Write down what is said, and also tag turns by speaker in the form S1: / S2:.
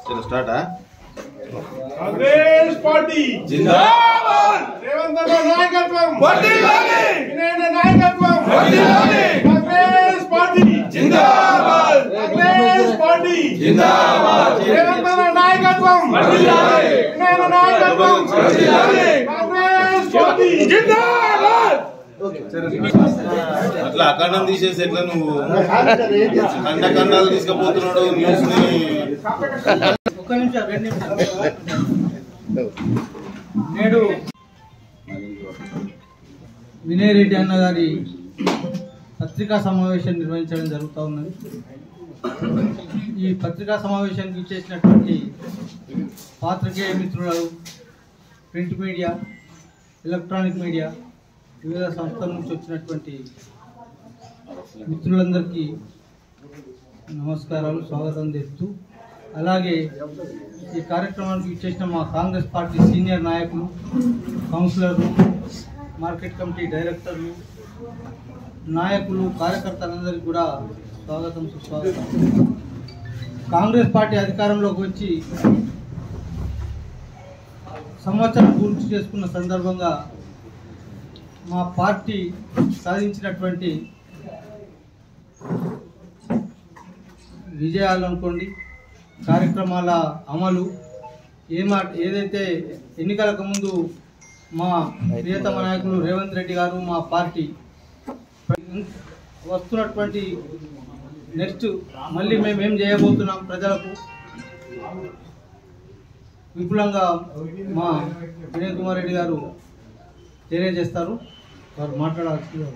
S1: चलो स्टार्ट है।
S2: कांग्रेस पार्टी जिंदाबाद। रेवंत नायकत्वम वर्धिल्लाली। विनय नायकत्वम वर्धिल्लाली। कांग्रेस पार्टी जिंदाबाद। कांग्रेस पार्टी जिंदाबाद। रेवंत नायकत्वम वर्धिल्लाली। विनय नायकत्वम वर्धिल्लाली। कांग्रेस पार्टी जिंदाबाद।
S1: అట్లా అఖండం తీసేసి ఎట్లా నువ్వు ఖండాలు తీసుకుపోతున్నాడు న్యూస్ ని?
S3: నేడు వినయ్ రెడ్డి అన్న గారి పత్రికా సమావేశం నిర్వహించడం జరుగుతూ ఉన్నది. ఈ పత్రికా సమావేశానికి ఇచ్చేసినటువంటి పాత్రికేయ మిత్రులు, ప్రింట్ మీడియా, ఎలక్ట్రానిక్ మీడియా, వివిధ సంస్థల నుంచి వచ్చినటువంటి మిత్రులందరికీ నమస్కారాలు, స్వాగతం చేస్తూ, అలాగే ఈ కార్యక్రమానికి ఇచ్చేసిన మా కాంగ్రెస్ పార్టీ సీనియర్ నాయకులు, కౌన్సిలర్లు, మార్కెట్ కమిటీ డైరెక్టర్లు, నాయకులు, కార్యకర్తలందరికీ కూడా స్వాగతం, సుస్వాగతం. కాంగ్రెస్ పార్టీ అధికారంలోకి వచ్చి సంవత్సరం పూర్తి చేసుకున్న సందర్భంగా మా పార్టీ సాధించినటువంటి విజయాలు అనుకోండి, కార్యక్రమాల అమలు, ఏదైతే ఎన్నికలకు ముందు మా ప్రియతమ నాయకులు రేవంత్ రెడ్డి గారు మా పార్టీ వస్తున్నటువంటి నెక్స్ట్ మళ్ళీ మేము ఏం చేయబోతున్నాం ప్రజలకు విపులంగా మా వినయ్ కుమార్ రెడ్డి గారు తెలియజేస్తారు. వారు మాట్లాడాల్సింది.